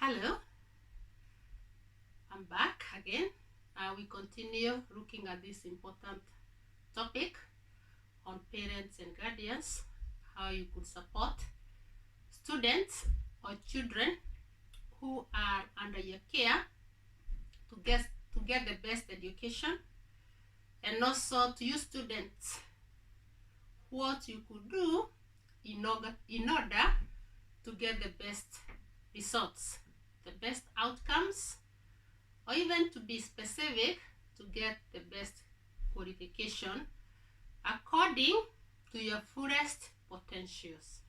Hello, I'm back again. We continue looking at this important topic on parents and guardians, how you could support students or children who are under your care to get the best education, and also to you students what you could do in order to get the best results, the best outcomes, or even to be specific, to get the best qualification according to your fullest potentials.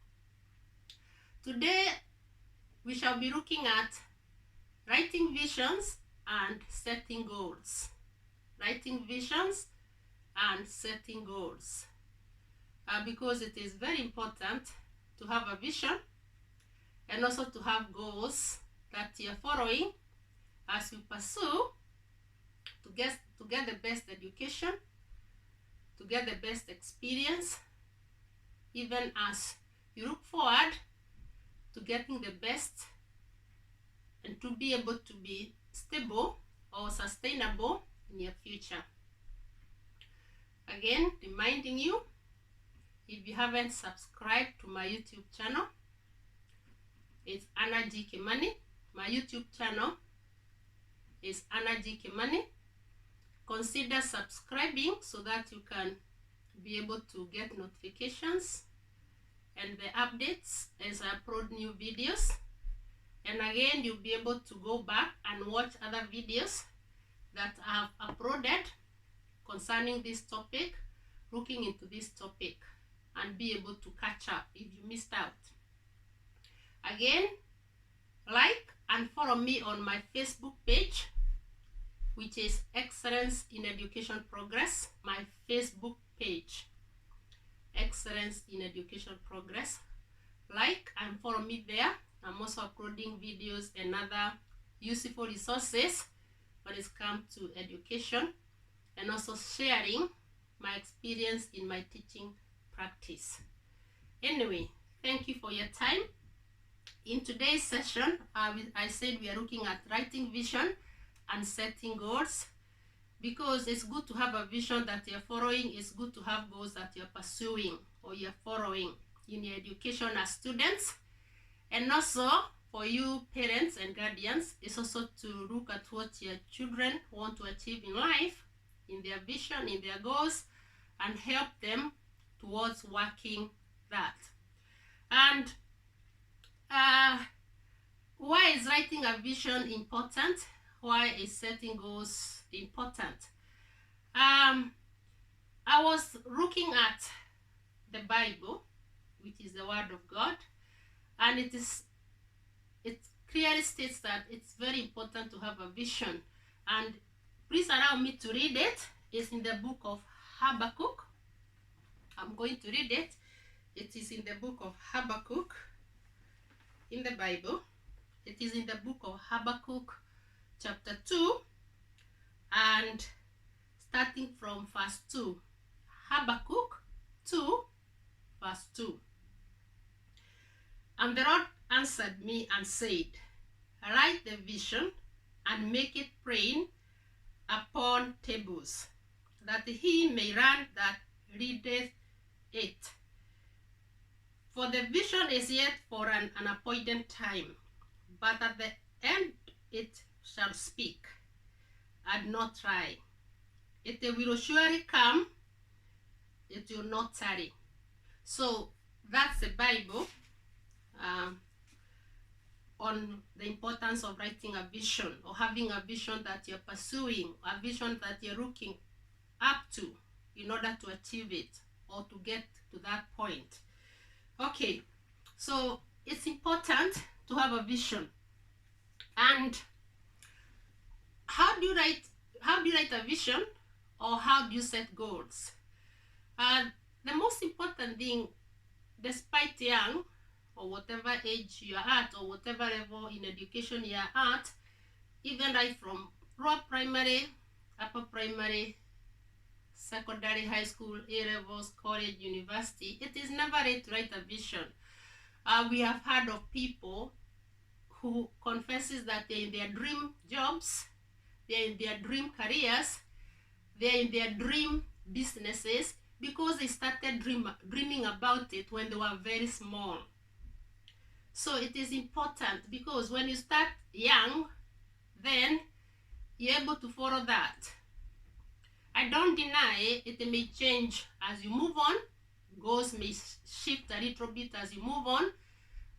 Today, we shall be looking at writing visions and setting goals. Writing visions and setting goals. Because it is very important to have a vision and also to have goals that you're following as you pursue to get the best education, to get the best experience, even as you look forward to getting the best and to be able to be stable or sustainable in your future. Again, reminding you, if you haven't subscribed to my YouTube channel, it's Anna G. Kimani. My YouTube channel is Anna G. Kimani. Consider subscribing so that you can be able to get notifications and the updates as I upload new videos. And again, you'll be able to go back and watch other videos that I have uploaded concerning this topic, looking into this topic, and be able to catch up if you missed out. Again, like and follow me on my Facebook page, which is Excellence in Education Progress, my Facebook page, Excellence in Education Progress. Like and follow me there. I'm also uploading videos and other useful resources when it comes to education, and also sharing my experience in my teaching practice. Anyway, thank you for your time. In today's session, I said we are looking at writing vision and setting goals, because it's good to have a vision that you're following. It's good to have goals that you're pursuing or you're following in your education as students. And also for you parents and guardians, it's also to look at what your children want to achieve in life, in their vision, in their goals, and help them towards working that. And why is writing a vision important? Why is setting goals important? I was looking at the Bible, which is the Word of God, and it clearly states that it's very important to have a vision. And please allow me to read it. It's in the book of Habakkuk. I'm going to read it. It is in the book of Habakkuk in the Bible. It is in the book of Habakkuk chapter 2, and starting from verse 2. Habakkuk 2 verse 2. And the Lord answered me and said, write the vision and make it plain upon tables, that he may run that readeth it. For the vision is yet for an appointed time, but at the end it shall speak and not try. It will surely come, it will not tarry. So that's the Bible on the importance of writing a vision, or having a vision that you're pursuing, a vision that you're looking up to in order to achieve it or to get to that point. Okay, so it's important to have a vision. And how do you write a vision, or how do you set goals? The most important thing, despite young or whatever age you are at, or whatever level in education you are at, even right from lower primary, upper primary, secondary, high school, A-levels, college, university, it is never late to write a vision. We have heard of people who confesses that they're in their dream jobs, they're in their dream careers, they're in their dream businesses because they started dreaming about it when they were very small. So it is important because when you start young, then you're able to follow that. I don't deny it may change as you move on. Goals may shift a little bit as you move on,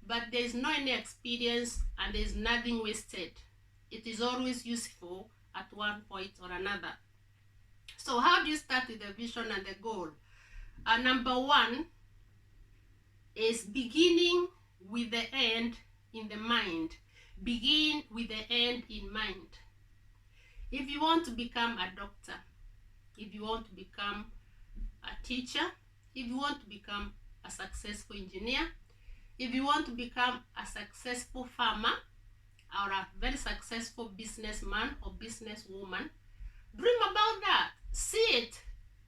but there's no any experience and there's nothing wasted. It is always useful at one point or another. So how do you start with the vision and the goal? Number one is beginning with the end in the mind. Begin with the end in mind. If you want to become a doctor, if you want to become a teacher, if you want to become a successful engineer, if you want to become a successful farmer or a very successful businessman or businesswoman, dream about that. See it.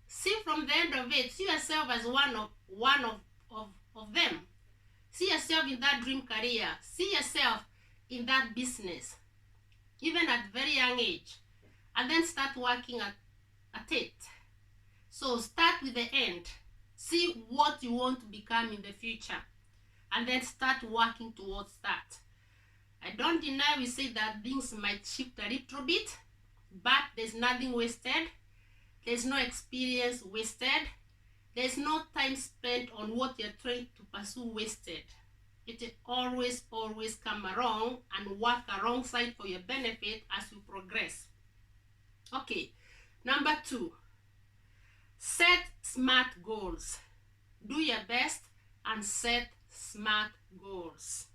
See from the end of it. See yourself as one of them. See yourself in that dream career. See yourself in that business, even at very young age, and then start working at it. So start with the end. See what you want to become in the future, and then start working towards that. I don't deny we say that things might shift a little bit, but there's nothing wasted. There's no experience wasted. There's no time spent on what you're trying to pursue wasted. It will always come around and work alongside for your benefit as you progress. Okay, number two, set smart goals. Do your best and set smart goals.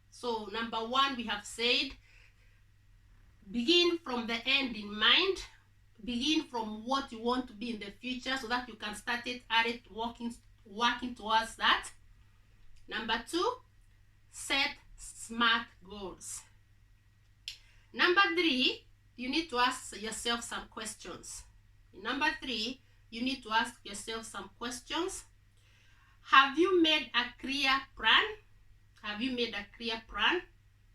So number one, we have said, begin from the end in mind. Begin from what you want to be in the future so that you can start it at it, working towards that. Number two, set smart goals. Number three, you need to ask yourself some questions. Number three, you need to ask yourself some questions. Have you made a clear plan? Have you made a clear plan?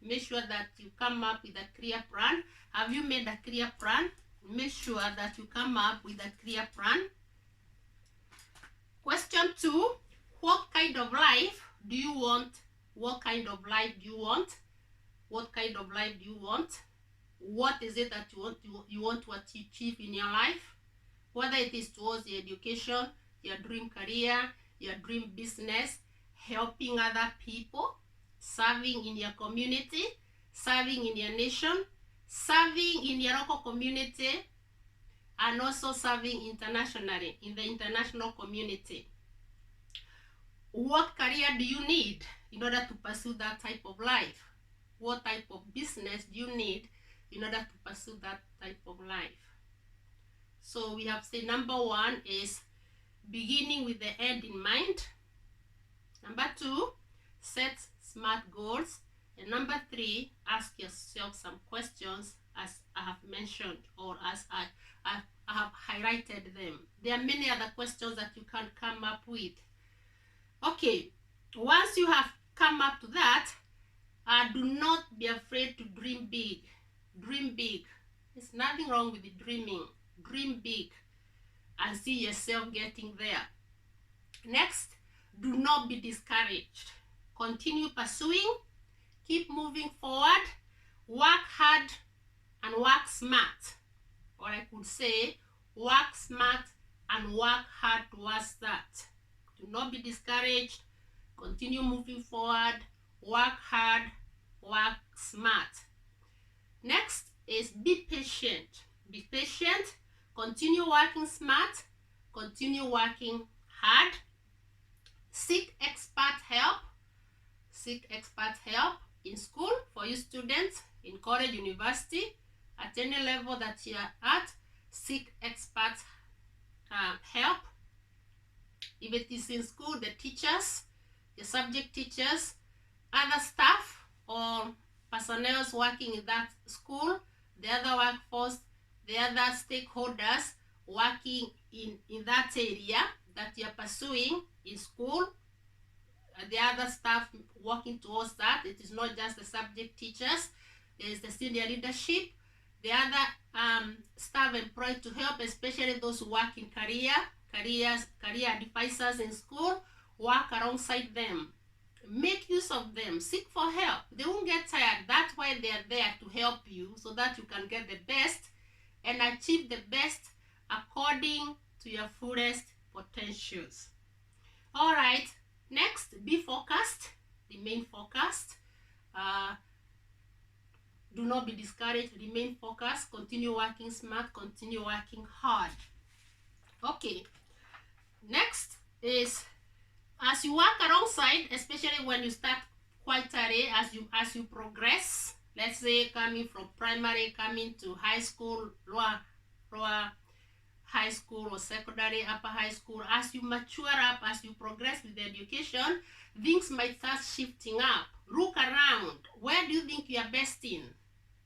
Make sure that you come up with a clear plan. Have you made a clear plan? Make sure that you come up with a clear plan. Question two, what kind of life do you want? What kind of life do you want? What kind of life do you want? What is it that you want to achieve in your life? Whether it is towards your education, your dream career, your dream business, helping other people, serving in your community, serving in your nation, serving in your local community, and also serving internationally in the international community. What career do you need in order to pursue that type of life? What type of business do you need in order to pursue that type of life? So we have said number one is beginning with the end in mind. Number two, set smart goals. And number three, ask yourself some questions as I have mentioned or as I have highlighted them. There are many other questions that you can come up with. Okay, once you have come up to that, do not be afraid to dream big. Dream big. There's nothing wrong with the dreaming. Dream big and see yourself getting there. Next, do not be discouraged. Continue pursuing. Keep moving forward. Work hard and work smart. Or I could say, work smart and work hard towards that. Do not be discouraged. Continue moving forward. Work hard. Work smart. Next is be patient. Be patient. Continue working smart. Continue working hard. Seek expert help. Seek expert help in school for you students, in college, university, at any level that you are at. Seek expert help. If it is in school, the teachers, the subject teachers, other staff or personnel working in that school, the other workforce, the other stakeholders working in that area that you are pursuing in school, the other staff working towards that. It is not just the subject teachers. There is the senior leadership, the other staff employed to help, especially those who work in career advisors in school. Work alongside them. Make use of them. Seek for help. They won't get tired. That's why they are there, to help you so that you can get the best and achieve the best according to your fullest potentials. All right, next, be focused. Remain focused. Do not be discouraged. Remain focused. Continue working smart. Continue working hard. Okay, next is, as you work alongside, especially when you start quite early, as you progress, let's say coming from primary, coming to high school, lower high school or secondary, upper high school, as you mature up, as you progress with education, things might start shifting up. Look around. Where do you think you are best in?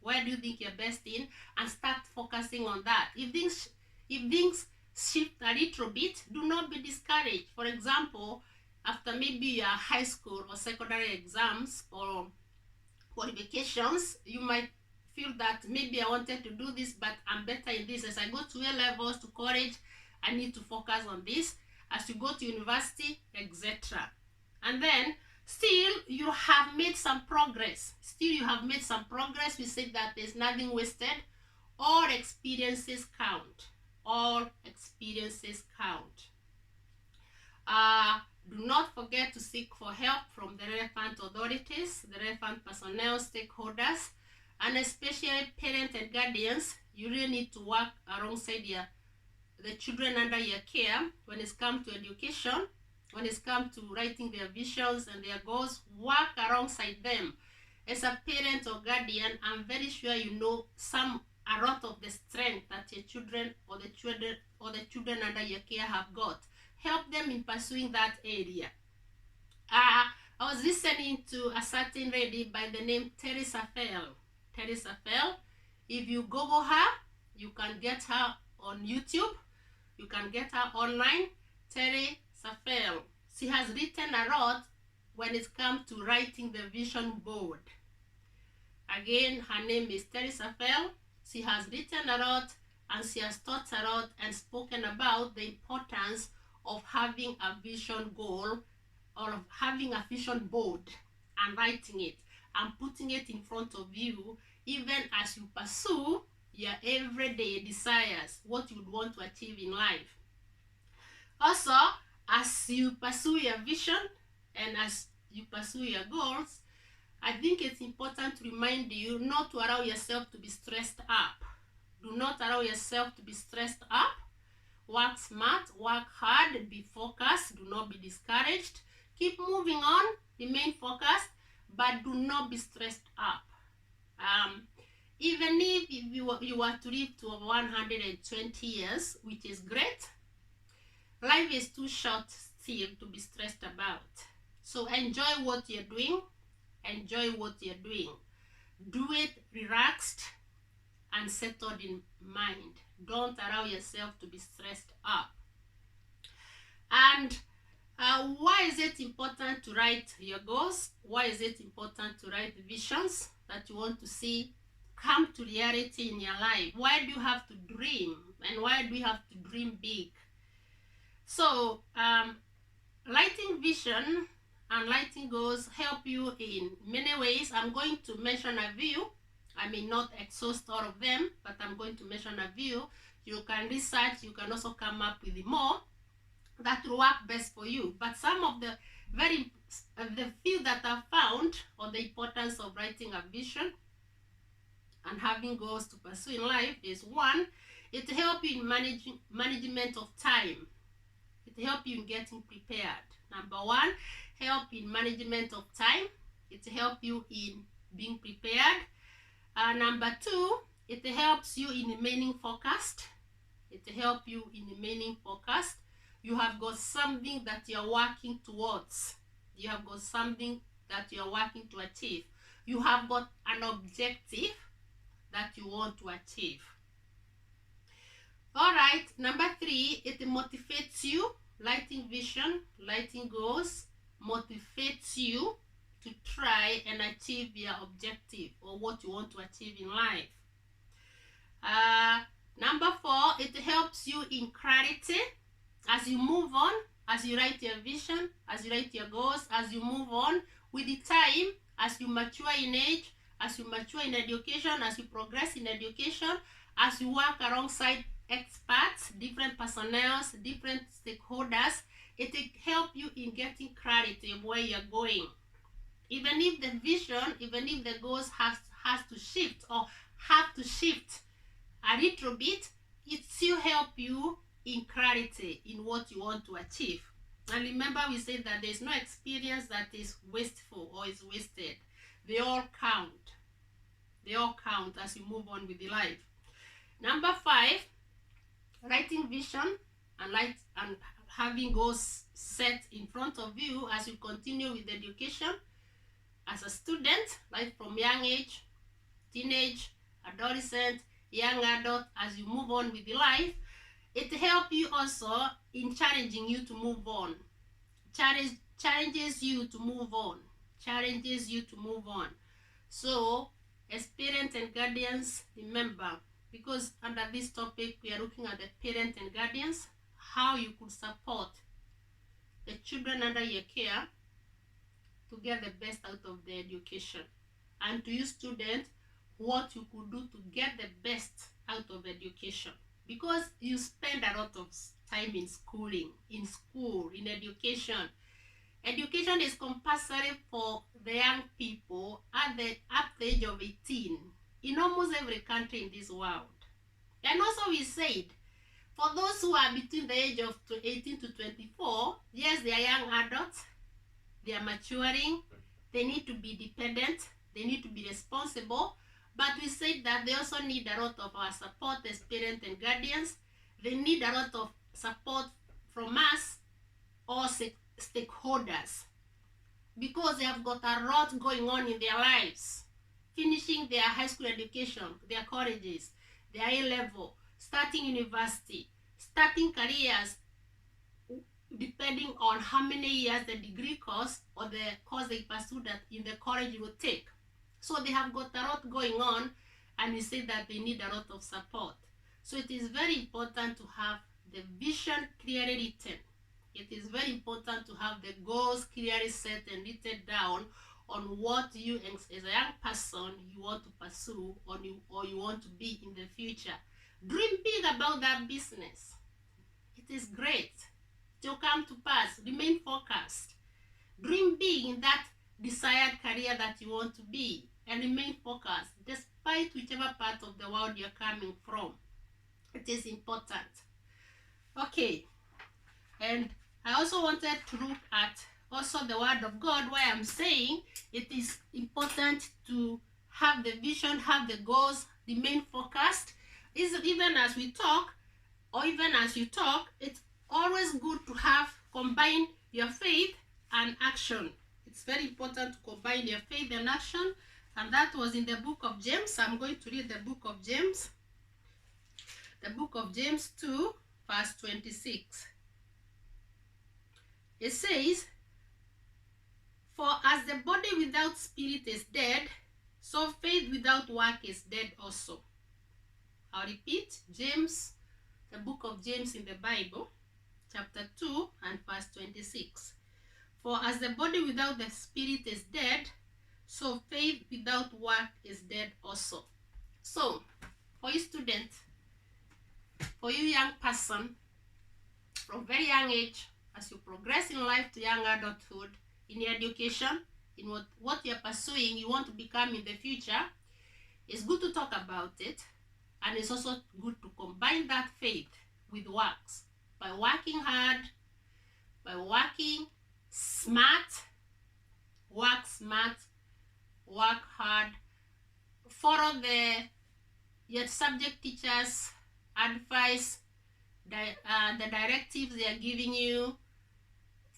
Where do you think you're best in? And start focusing on that. If things shift a little bit, do not be discouraged. For example, after maybe your high school or secondary exams or qualifications, you might feel that maybe I wanted to do this, but I'm better in this. As I go to A levels, to college, I need to focus on this. As you go to university, etc. And then still you have made some progress. We said that there's nothing wasted. All experiences count. All experiences count. Do not forget to seek for help from the relevant authorities, the relevant personnel, stakeholders, and especially parents and guardians. You really need to work alongside the children under your care when it's come to education, when it's come to writing their visions and their goals. Work alongside them. As a parent or guardian, I'm very sure you know a lot of the strength that your children or the children under your care have got. Help them in pursuing that area. I was listening to a certain lady by the name Terry Saffel. Terry Saffel. If you Google her, you can get her on YouTube. You can get her online. Terry Saffel. She has written a lot when it comes to writing the vision board. Again, her name is Terry Saffel. She has written a lot and she has taught a lot and spoken about the importance of having a vision goal or of having a vision board and writing it and putting it in front of you, even as you pursue your everyday desires, what you would want to achieve in life. Also, as you pursue your vision and as you pursue your goals, I think it's important to remind you not to allow yourself to be stressed up. Do not allow yourself to be stressed up. Work smart, work hard, be focused, do not be discouraged. Keep moving on, remain focused, but do not be stressed up. Even if you were to live to 120 years, which is great, life is too short still to be stressed about. So enjoy what you're doing. Enjoy what you're doing. Do it relaxed and settled in mind. Don't allow yourself to be stressed up. And why is it important to write your goals? Why is it important to write visions that you want to see come to reality in your life? Why do you have to dream? And why do you have to dream big? So, writing vision and writing goals help you in many ways. I'm going to mention a few. I may not exhaust all of them, but I'm going to mention a few. You can research, you can also come up with more that will work best for you. But some of the few that I've found on the importance of writing a vision and having goals to pursue in life is: one, it helps you in management of time. It helps you in getting prepared. Number one, help in management of time. It helps you in being prepared. Number two, it helps you in remaining focused. It helps you in remaining focused. You have got something that you're working towards. You have got something that you're working to achieve. You have got an objective that you want to achieve. All right, number three, it motivates you. Lighting vision, lighting goals motivates you to try and achieve your objective or what you want to achieve in life. Number 4, it helps you in clarity as you move on, as you write your vision, as you write your goals, as you move on with the time, as you mature in age, as you mature in education, as you progress in education, as you work alongside experts, different personnel, different stakeholders, it will help you in getting clarity of where you're going. Even if the vision, even if the goals has to shift or have to shift a little bit, it still help you in clarity in what you want to achieve. And remember, we said that there's no experience that is wasteful or is wasted. They all count. They all count as you move on with your life. Number 5, writing vision and having goals set in front of you as you continue with education as a student, like from young age, teenage, adolescent, young adult, as you move on with your life. It helps you also in challenging you to move on. Challenges you to move on. Challenges you to move on. So, as parents and guardians, remember, because under this topic, we are looking at the parents and guardians, how you could support the children under your care to get the best out of their education. And to you students, what you could do to get the best out of education. Because you spend a lot of time in schooling, in school, in education. Education is compulsory for the young people at the age of 18 in almost every country in this world. And also we said, for those who are between the age of 18 to 24, yes, they are young adults, they are maturing, they need to be dependent, they need to be responsible, but we said that they also need a lot of our support as parents and guardians. They need a lot of support from us, all stakeholders, because they have got a lot going on in their lives, finishing their high school education, their colleges, their A-level, starting university, starting careers, depending on how many years the degree course or the course they pursue that in the college will take. So they have got a lot going on, and we say that they need a lot of support. So it is very important to have the vision clearly written. It is very important to have the goals clearly set and written down on what you as a young person you want to pursue or you want to be in the future. Dream big about that business. It is great. It will come to pass. Remain focused. Dream big in that desired career that you want to be, and remain focused despite whichever part of the world you're coming from. It is important. Okay, and I also wanted to look at also the word of God, where I'm saying it is important to have the vision, have the goals, remain focused. Even as we talk, or even as you talk, it's always good to combine your faith and action. It's very important to combine your faith and action, and that was in the book of James. I'm going to read the book of James. The book of James 2, verse 26. It says, "For as the body without spirit is dead, so faith without work is dead also." I'll repeat, James, the book of James in the Bible, chapter 2 and verse 26. "For as the body without the spirit is dead, so faith without work is dead also." So, for you student, for you young person, from very young age, as you progress in life to young adulthood, in your education, in what you're pursuing, you want to become in the future, it's good to talk about it, and it's also good to combine that faith with works. By working hard, by working smart, work smart, work hard, follow your subject teachers' advice, the directives they are giving you,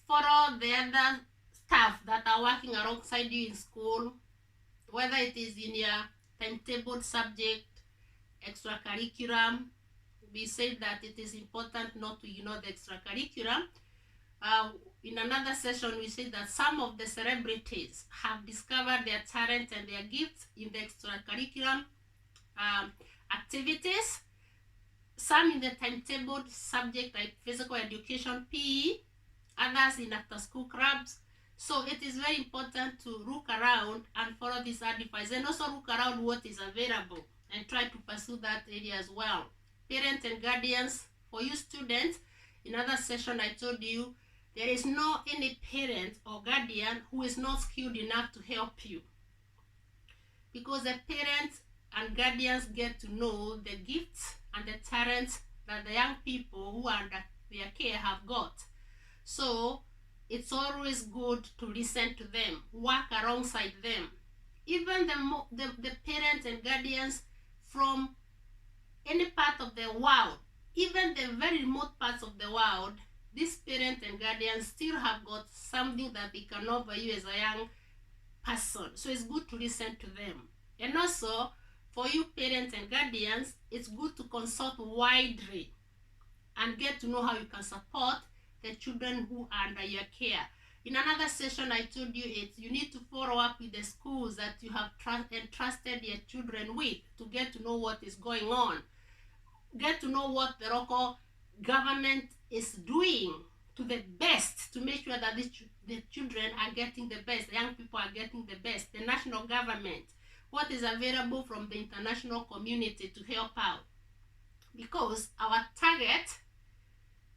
follow the other staff that are working alongside you in school, whether it is in your timetable subject, extracurriculum. We say that it is important not to ignore the extracurriculum. in another session, we said that some of the celebrities have discovered their talent and their gifts in the extracurricular activities. Some in the timetabled subject like physical education, PE, others in after-school clubs. So it is very important to look around and follow this advice, and also look around what is available and try to pursue that area as well. Parents and guardians, for you students, in another session I told you, there is no any parent or guardian who is not skilled enough to help you, because the parents and guardians get to know the gifts and the talents that the young people who are under their care have got. So it's always good to listen to them, work alongside them. Even the parents and guardians from any part of the world, even the very remote parts of the world, these parents and guardians still have got something that they can offer you as a young person. So it's good to listen to them. And also, for you parents and guardians, it's good to consult widely and get to know how you can support the children who are under your care. In another session, I told you you need to follow up with the schools that you have entrusted your children with to get to know what is going on. Get to know what the local government is doing to the best to make sure that the children are getting the best, the young people are getting the best. The national government, what is available from the international community to help out. Because our target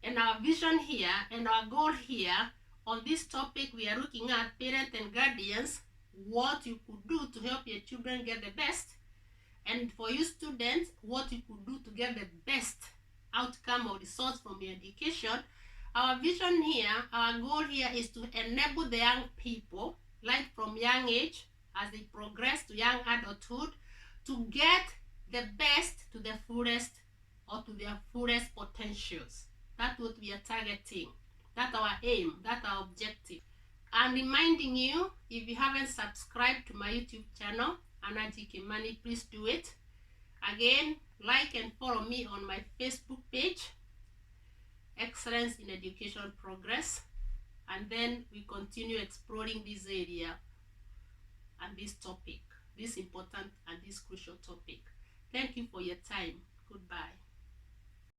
and our vision here and our goal here on this topic, we are looking at parents and guardians, what you could do to help your children get the best, and for you students, what you could do to get the best outcome or results from your education. Our vision here, our goal here is to enable the young people, like from young age, as they progress to young adulthood, to get the best to the fullest or to their fullest potentials. That's what we are targeting. That's our aim. That's our objective. I'm reminding you, if you haven't subscribed to my YouTube channel, Anna G. Kimani, please do it. Again, like and follow me on my Facebook page, Excellence in Education Progress. And then we continue exploring this area and this topic, this important and this crucial topic. Thank you for your time. Goodbye.